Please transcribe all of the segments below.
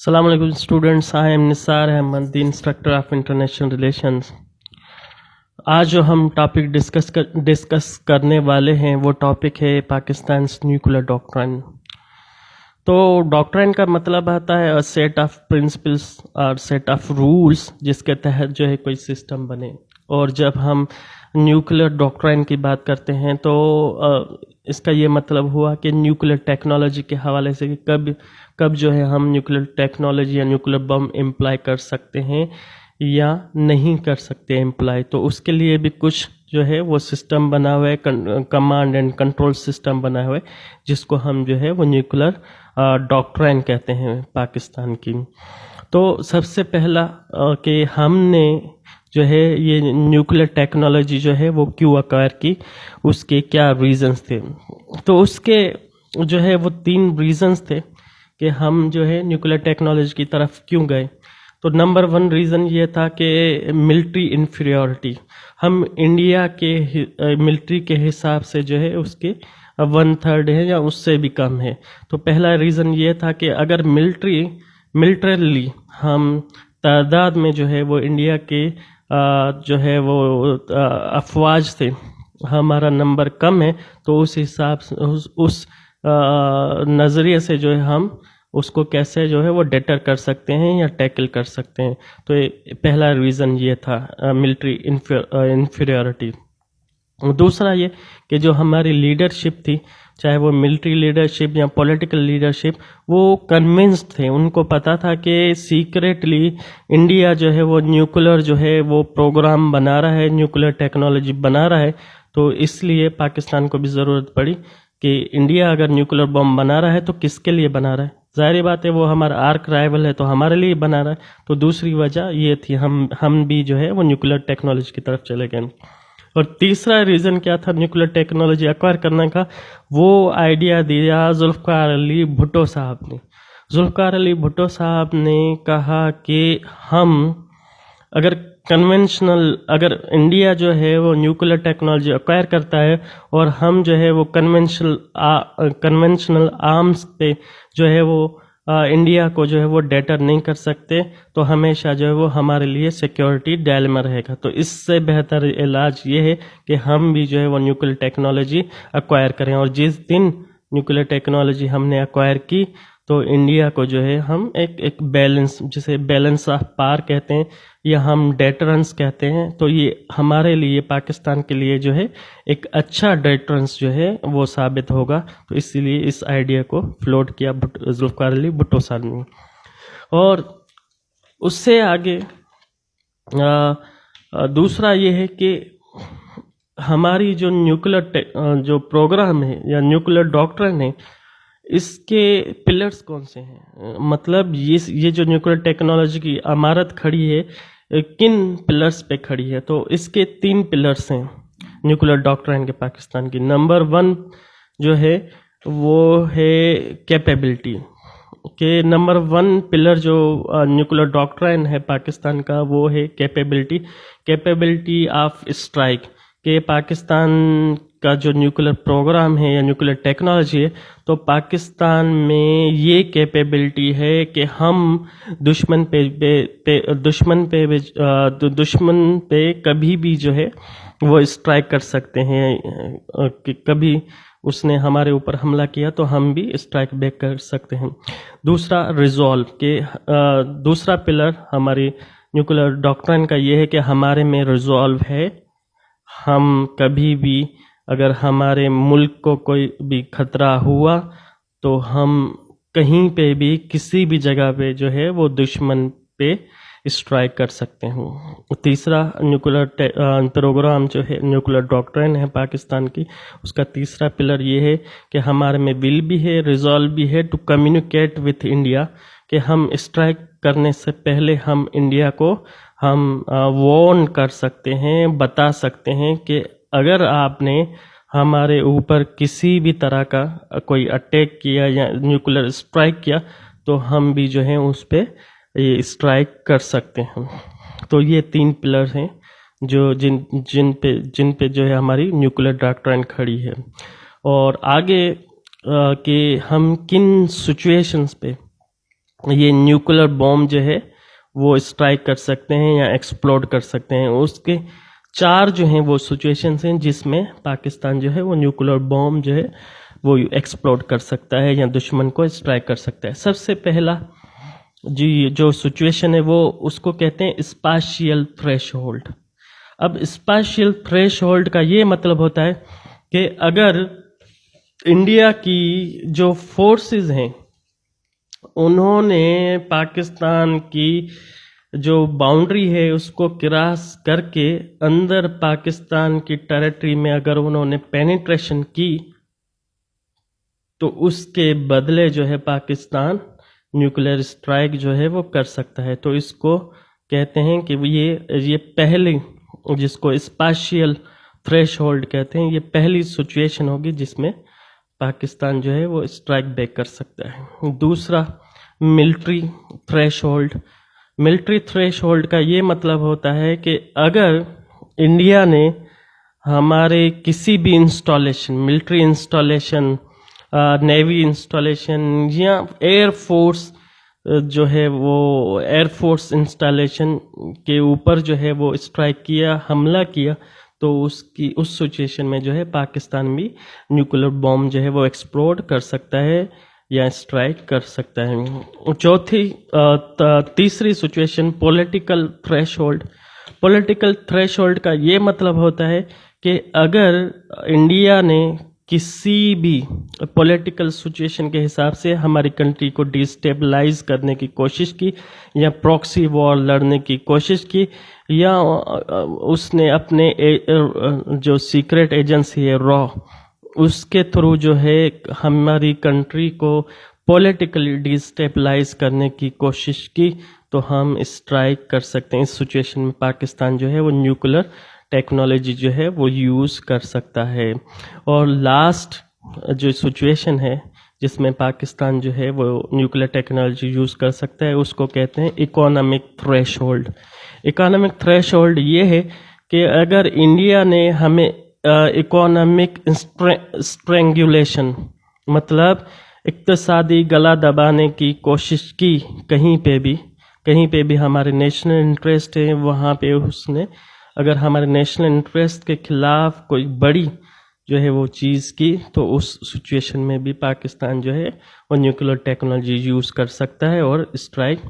Assalamu alaikum students, I am Nisar Ahmed, the instructor of international relations. आज जो हम topic discuss करने वाले हैं वो टॉपिक है पाकिस्तान न्यूक्लियर डॉक्ट्राइन। तो डॉक्ट्राइन का मतलब आता है सेट ऑफ प्रिंसिपल्स और सेट ऑफ रूल्स जिसके तहत जो है कोई सिस्टम बने। और जब हम न्यूक्लियर डॉक्ट्राइन की बात करते हैं तो इसका ये मतलब हुआ कि न्यूक्लियर टेक्नोलॉजी के हवाले से कि कब जो है हम न्यूक्लियर टेक्नोलॉजी या न्यूक्लियर बम इम्प्लाई कर सकते हैं या नहीं कर सकते इम्प्लाई। तो उसके लिए भी कुछ जो है वो सिस्टम बना हुआ है, कमांड एंड कंट्रोल सिस्टम बना हुआ है जिसको हम जो है वो न्यूक्लियर डॉक्ट्राइन कहते हैं पाकिस्तान की। तो सबसे पहला कि हमने जो है ये न्यूक्लियर टेक्नोलॉजी जो है वो क्यों अक्वायर की, उसके क्या रीजंस थे। तो उसके जो है वो 3 रीजंस थे कि हम जो है न्यूक्लियर टेक्नोलॉजी की तरफ क्यों गए। तो नंबर 1 रीज़न ये था कि मिलिट्री इन्फीरियरिटी, हम इंडिया के मिलिट्री के हिसाब से जो है उसके 1/3 है या उससे भी कम है। तो पहला रीज़न ये था कि अगर मिलिट्रली हम तादाद में जो है वो इंडिया के जो है वो अफवाज से हमारा नंबर कम है, तो उस हिसाब से उस नज़रिए से जो है हम उसको कैसे जो है वो डेटर कर सकते हैं या टैकल कर सकते हैं। तो पहला रीज़न ये था मिलिट्री इन्फीरियरिटी। दूसरा ये कि जो हमारी लीडरशिप थी, चाहे वो मिलिट्री लीडरशिप या पॉलिटिकल लीडरशिप, वो कन्विंस्ड थे, उनको पता था कि सीक्रेटली इंडिया जो है वो न्यूक्लियर जो है वो प्रोग्राम बना रहा है, न्यूक्लियर टेक्नोलॉजी बना रहा है। तो इसलिए पाकिस्तान को भी ज़रूरत पड़ी कि इंडिया अगर न्यूक्लियर बम बना रहा है तो किसके लिए बना रहा है। जाहिर बात है वो हमारा आर्क राइवल है तो हमारे लिए बना रहा है। तो दूसरी वजह ये थी हम भी जो है वो न्यूक्लियर टेक्नोलॉजी की तरफ चले गए। और तीसरा रीज़न क्या था न्यूक्लियर टेक्नोलॉजी एक्वायर करने का, वो आइडिया दिया जुल्फ़िकार अली भुट्टो साहब ने। जुल्फ़िकार अली भुट्टो साहब ने कहा कि हम अगर इंडिया जो है वो न्यूक्लियर टेक्नोलॉजी एक्वायर करता है और हम जो है वो कन्वेंशनल आर्म्स पे जो है वो इंडिया को जो है वो डेटर नहीं कर सकते, तो हमेशा जो है वो हमारे लिए सिक्योरिटी डायलेमा रहेगा। तो इससे बेहतर इलाज ये है कि हम भी जो है वो न्यूक्लियर टेक्नोलॉजी एक्वायर करें। और जिस दिन न्यूक्लियर टेक्नोलॉजी हमने एक्वायर की तो इंडिया को जो है हम एक बैलेंस, जिसे बैलेंस ऑफ पावर कहते हैं या हम डेटरेंस कहते हैं, तो ये हमारे लिए पाकिस्तान के लिए जो है एक अच्छा डेटरेंस जो है वो साबित होगा। तो इसीलिए इस आइडिया को फ्लोट किया जुल्फ़िकार अली भुट्टो साहब ने। और उससे आगे दूसरा ये है कि हमारी जो न्यूक्लियर जो प्रोग्राम है या न्यूक्लियर डॉक्ट्राइन है, इसके पिलर्स कौन से हैं, मतलब ये जो न्यूक्लियर टेक्नोलॉजी की इमारत खड़ी है किन पिलर्स पे खड़ी है। तो इसके 3 पिलर्स हैं न्यूक्लियर डॉक्ट्राइन के पाकिस्तान की। नंबर 1 जो है वो है कैपेबिलिटी के। नंबर 1 पिलर जो न्यूक्लियर डॉक्ट्राइन है पाकिस्तान का वो है कैपेबिलिटी ऑफ स्ट्राइक। कि पाकिस्तान का जो न्यूक्लियर प्रोग्राम है या न्यूक्लियर टेक्नोलॉजी है, तो पाकिस्तान में ये कैपेबिलिटी है कि हम दुश्मन पे कभी भी जो है वो स्ट्राइक कर सकते हैं कि कभी उसने हमारे ऊपर हमला किया तो हम भी स्ट्राइक बैक कर सकते हैं। दूसरा रिजॉल्व के दूसरा पिलर हमारी न्यूक्लियर डॉक्ट्राइन का ये है कि हमारे में रिजॉल्व है। हम कभी भी अगर हमारे मुल्क को कोई भी खतरा हुआ तो हम कहीं पे भी किसी भी जगह पे जो है वो दुश्मन पे स्ट्राइक कर सकते हैं। तीसरा न्यूक्लियर प्रोग्राम जो है न्यूक्लियर डॉक्ट्राइन है पाकिस्तान की, उसका तीसरा पिलर ये है कि हमारे में विल भी है, रिजॉल्व भी है टू कम्युनिकेट विथ इंडिया। कि हम स्ट्राइक करने से पहले हम इंडिया को हम वार्न कर सकते हैं, बता सकते हैं कि अगर आपने हमारे ऊपर किसी भी तरह का कोई अटैक किया या न्यूक्लियर स्ट्राइक किया तो हम भी जो है उस पर ये स्ट्राइक कर सकते हैं। तो ये 3 पिलर हैं जो जिन पे जो है हमारी न्यूक्लियर डॉक्ट्राइन खड़ी है। और आगे कि हम किन सिचुएशंस पे ये न्यूक्लियर बॉम्ब जो है वो स्ट्राइक कर सकते हैं या एक्सप्लोड कर सकते हैं। उसके 4 जो हैं वो सिचुएशंस हैं जिसमें पाकिस्तान जो है वो न्यूक्लियर बॉम्ब जो है वो एक्सप्लोड कर सकता है या दुश्मन को स्ट्राइक कर सकता है। सबसे पहला जी जो सिचुएशन है वो उसको कहते हैं स्पाशियल थ्रेशहोल्ड। अब स्पाशियल थ्रेशहोल्ड का ये मतलब होता है कि अगर इंडिया की जो फोर्सेस हैं उन्होंने पाकिस्तान की जो बाउंड्री है उसको क्रॉस करके अंदर पाकिस्तान की टेरिटरी में अगर उन्होंने पेनिट्रेशन की तो उसके बदले जो है पाकिस्तान न्यूक्लियर स्ट्राइक जो है वो कर सकता है। तो इसको कहते हैं कि ये पहली, जिसको स्पाशियल थ्रेशहोल्ड कहते हैं, ये पहली सिचुएशन होगी जिसमें पाकिस्तान जो है वो स्ट्राइक बैक कर सकता है। दूसरा मिलिट्री थ्रेशहोल्ड। मिलिट्री थ्रेशहोल्ड का ये मतलब होता है कि अगर इंडिया ने हमारे किसी भी installation, military installation, navy installation या एयरफोर्स जो है वो एयरफोर्स इंस्टॉलेशन के ऊपर जो है वो स्ट्राइक किया, हमला किया, तो उस सिचुएशन में जो है पाकिस्तान भी न्यूक्लियर बॉम्ब जो है वो एक्सप्लोड कर सकता है या स्ट्राइक कर सकता है। तीसरी situation political threshold. Political threshold का ये मतलब होता है कि अगर इंडिया ने किसी भी पॉलिटिकल सिचुएशन के हिसाब से हमारी कंट्री को डिस्टेबलाइज करने की कोशिश की या प्रॉक्सी वॉर लड़ने की कोशिश की या उसने अपने जो सीक्रेट एजेंसी है रॉ, उसके थ्रू जो है हमारी कंट्री को पॉलिटिकली डिस्टेबलाइज करने की कोशिश की, तो हम स्ट्राइक कर सकते हैं। इस सिचुएशन में पाकिस्तान जो है वो न्यूक्लियर टेक्नोलॉजी जो है वो यूज़ कर सकता है। और लास्ट जो सिचुएशन है जिसमें पाकिस्तान जो है वो न्यूक्लियर टेक्नोलॉजी यूज़ कर सकता है उसको कहते हैं इकोनॉमिक थ्रेशहोल्ड। इकोनॉमिक थ्रेशहोल्ड ये है कि अगर इंडिया ने हमें इकोनॉमिक स्ट्रेंगुलेशन मतलब इक्तिसादी गला दबाने की कोशिश की, कहीं पे भी हमारे नेशनल इंटरेस्ट है वहाँ पे उसने अगर हमारे नेशनल इंटरेस्ट के खिलाफ कोई बड़ी जो है वो चीज़ की, तो उस सिचुएशन में भी पाकिस्तान जो है वो न्यूक्लियर टेक्नोलॉजी यूज़ कर सकता है और स्ट्राइक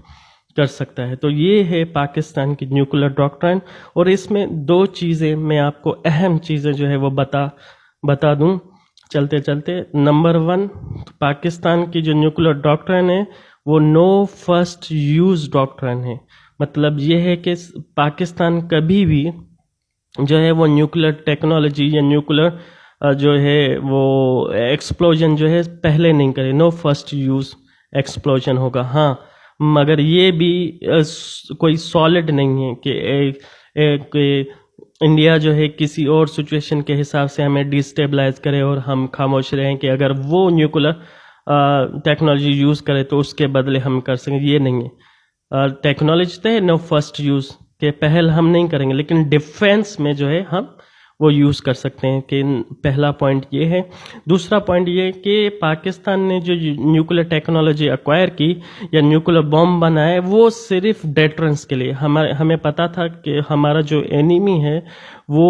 कर सकता है। तो ये है पाकिस्तान की न्यूक्लियर डॉक्ट्राइन। और इसमें 2 चीज़ें मैं आपको अहम चीज़ें जो है वो बता दूं चलते चलते। नंबर 1, पाकिस्तान की जो न्यूक्लियर डॉक्ट्राइन है वो नो फर्स्ट यूज़ डॉक्ट्राइन है। मतलब ये है कि पाकिस्तान कभी भी जो है वो न्यूक्लियर टेक्नोलॉजी या न्यूक्लियर जो है वो एक्सप्लोजन जो है पहले नहीं करे, नो फर्स्ट यूज़ एक्सप्लोजन होगा। हाँ, मगर ये भी कोई सॉलिड नहीं है कि इंडिया जो है किसी और सिचुएशन के हिसाब से हमें डिस्टेबलाइज करे और हम खामोश रहें कि अगर वो न्यूक्लियर टेक्नोलॉजी यूज़ करे तो उसके बदले हम कर सकें। ये नहीं है। टेक्नोलॉजी तो है नो फर्स्ट यूज़ के पहल हम नहीं करेंगे, लेकिन डिफेंस में जो है हम वो यूज़ कर सकते हैं। कि पहला पॉइंट ये है। दूसरा पॉइंट ये कि पाकिस्तान ने जो न्यूक्लियर टेक्नोलॉजी एक्वायर की या न्यूक्लियर बॉम्ब बनाए वो सिर्फ डेटरेंस के लिए। हमें पता था कि हमारा जो एनिमी है वो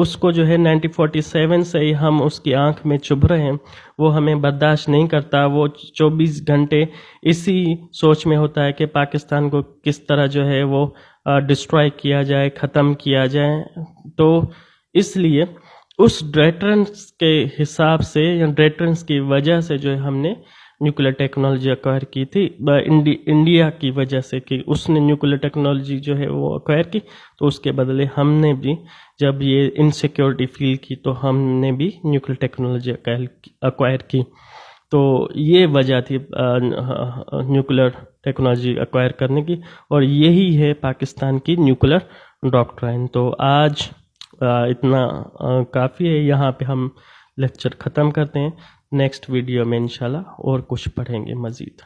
उसको जो है 1947 से ही हम उसकी आंख में चुभ रहे हैं, वो हमें बर्दाश्त नहीं करता। वो 24 घंटे इसी सोच में होता है कि पाकिस्तान को किस तरह जो है वो डिस्ट्रॉय किया जाए, ख़त्म किया जाए। तो इसलिए उस डेटरेंस के हिसाब से या डेटरेंस की वजह से जो है हमने न्यूक्लियर टेक्नोलॉजी एक्वायर की थी इंडिया की वजह से कि उसने न्यूक्लियर टेक्नोलॉजी जो है वो एक्वायर की, तो उसके बदले हमने भी जब ये इनसिक्योरिटी फील की तो हमने भी न्यूक्लियर टेक्नोलॉजी एक्वायर की। तो ये वजह थी न्यूक्लियर टेक्नोलॉजी एक्वायर करने की, और यही है पाकिस्तान की न्यूक्लियर डॉक्ट्राइन। तो आज इतना काफ़ी है। यहाँ पे हम लेक्चर ख़त्म करते हैं। नेक्स्ट वीडियो में इंशाल्लाह और कुछ पढ़ेंगे मज़ीद।